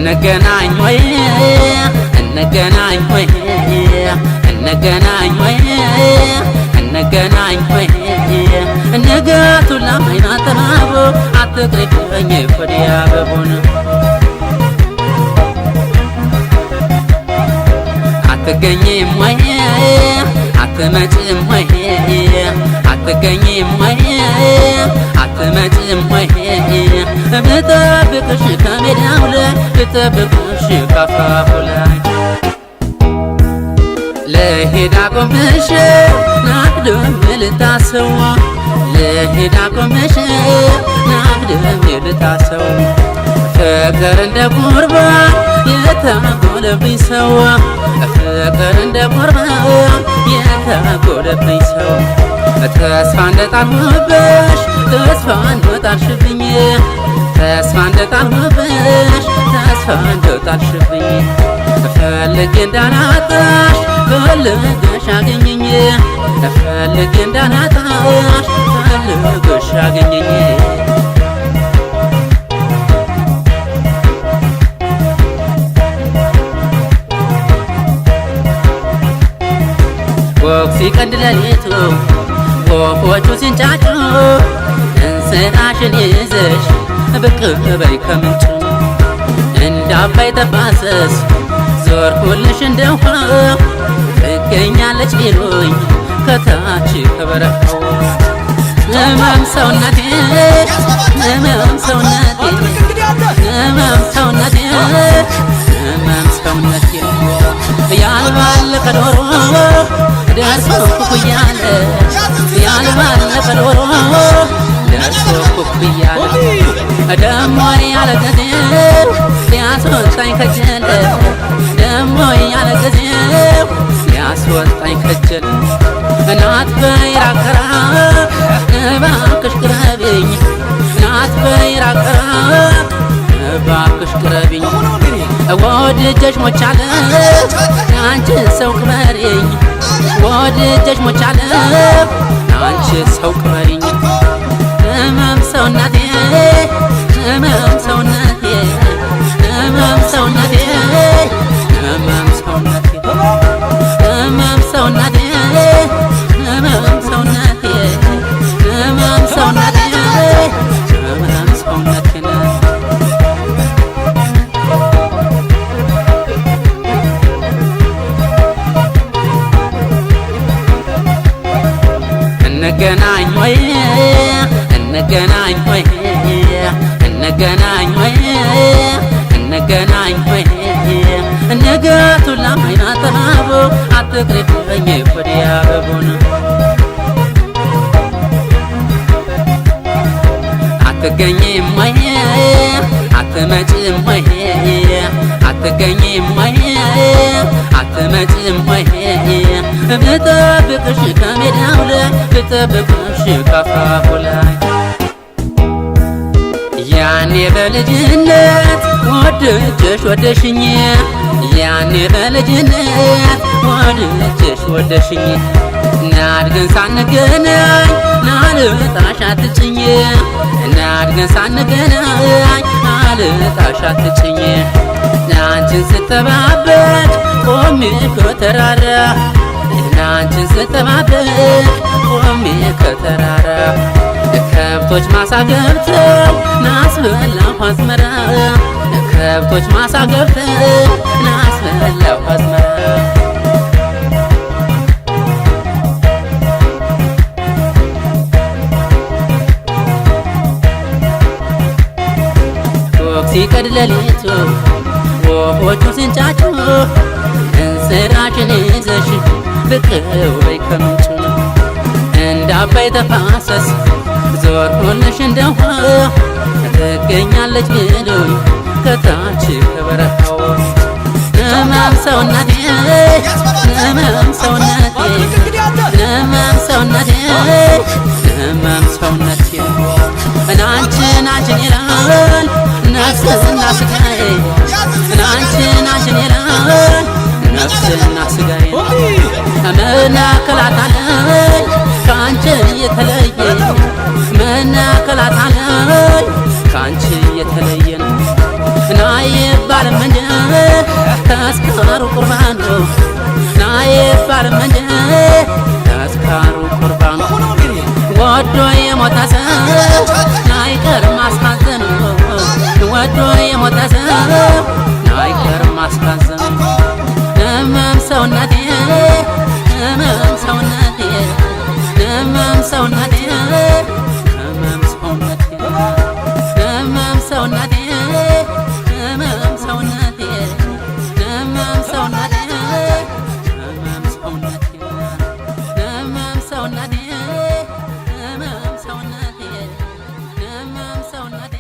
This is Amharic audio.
እንገናኝ ወይ እንገናኝ ወይ እንገናኝ ወይ እንገናኝ ወይ ንጋቱ ለማይና ተናቦ አትቅሪብኝ ወዲያ በቦን አትገኝም ወይ አትመጭም ወይ አትገኝም ወይ አትመጭም ወይ ብጠብቅሽ ከሜዳው ላይ ብጠብቅሽ ካፋፉ ላይ ለሄዳ ቆምሽ ናቅደም ልታሰዋ ለሄዳ ቆምሽ ናቅደም ልታሰዋ ፍቅር እንደ ጉርባ የተጎለብኝ ሰው ፍቅር እንደ ጉርባ የተጎለብኝ ሰው ተስፋ እንደጣልሁብሽ ተስፋ እንደጣልሽብኝ ተስፋ እንደጣልሁብሽ ተስፋ እንደጣልሽብኝ ፈልጌ እንዳናጣሽ ፈልገሽ አገኘኝ ፈልጌ እንዳናጣሽ ፈልገሽ አገኘኝ ወፍ ሲቀድ ሌሊቱ ወፎቹ ሲንጫጩ እንስራሽን ይዘሽ ብቅ በይ ከምንጩ እንደ አባይ ተፋሰስ ዞርኩልሽ እንደ ውሃ ትገኛለች ቢሉኝ ከታች ከበረሃው ህመም ሰውነቴ ህመም ሰውነቴ ህመም ሰውነቴ ህመም ሰውነቴ ያልባለቀ ዶሮ ደርሶ ኩኩያለ ያልባለቀ ዶሮ ደርሶ ኩኩያለ ደሞ ያለ ጊዜው ሊያስወጣኝ ከጀለ ደሞ ያለ ጊዜው ሊያስወጣኝ ከጀለ እናት በይራቀራ እባክሽ ቅረቢኝ እናት በይራቀራ እባክሽ ቅረቢኝ ወድጀሽ ሞቻለሁ አንቺን ሰው ቅበሪኝ ወድጀሽ ሞቻለሁ አንቺን ሰው ቅበሪኝ ህመም ሰውነቴ ህመም ሰውነቴ ህመም ሰውነቴ ህመም ሰውነቴ ህመም ሰውነቴ ህመም ሰውነቴ ህመም ሰውነቴ ህመም ሰውነቴ እንገናኝ ወይ እንገናኝ ወይ እንገናኝ ወይ እንገናኝ ወይ ንጋቱ ለማይና ተናቦ አትቅሪብኝ ወዲያ በቦን አትገኝም ወይ አትመጭም ወይ አትገኝም ወይ አትመጭም ወይ ብጠብቅሽ ከሜዳው ላይ ብጠብቅሽ ካፋፉ ላይ ያኔ በልጅነት ወድጀሽ ወደሽኝ ያኔ በልጅነት ወድጀሽ ወደሽኝ ናድገን ሳንገናኝ ናልጣሽ አትጭኝ ናድገን ሳንገናኝ ናልጣሽ አትጭኝ አንቺን ስተባበቅ ቆሜ ከተራራ አንቺን ስተባበቅ ቆሜ ከተራራ ከብቶች ማሳ ገብተው ናስበላሁ አዝመራ ከብቶች ማሳ ገብተው ናስበላሁ አዝመራ ወፍ ሲቀድ ሌሊቱ ወፎቹ ሲንጫጩ እንስራሽን ይዘሽ ብቅ በይ ከምንጩ እንደ አባይ ተፋሰስ ዞርኩልሽ እንደ ውሃ ትገኛለች ቢሉኝ ከታች ከበረሃው ህመም ሰውነቴ ህመም ሰውነቴ ህመም ሰውነቴ ህመም ሰውነቴ አንቺን አንቺን ይላል ነፍስና ስጋዬ አንቺን አንቺን ይላል ነፍስና ስጋዬ መናከላታለኝ ከአንቺ የተለየ መናከላታለኝ ከአንቺ የተለየ ናይባልም እንጂ ተስካሩ ቁርባን ነው ናይባልም እንጂ ተስካሩ ቁርባን ወዶ የሞተ ሰው ናይቀርም ማስታዘን ወዶ የሞተ ሰው ናይቀርም ማስታዘን እመም ሰውነቴ እመም ሰውነቴ እመም ሰውነቴ እመም ሰውነቴ እመም ሰውነቴ እመም ሰውነቴ እመም ሰውነቴ እመም ሰውነቴ እመም ሰውነቴ እመም ሰውነቴ እመም ሰውነቴ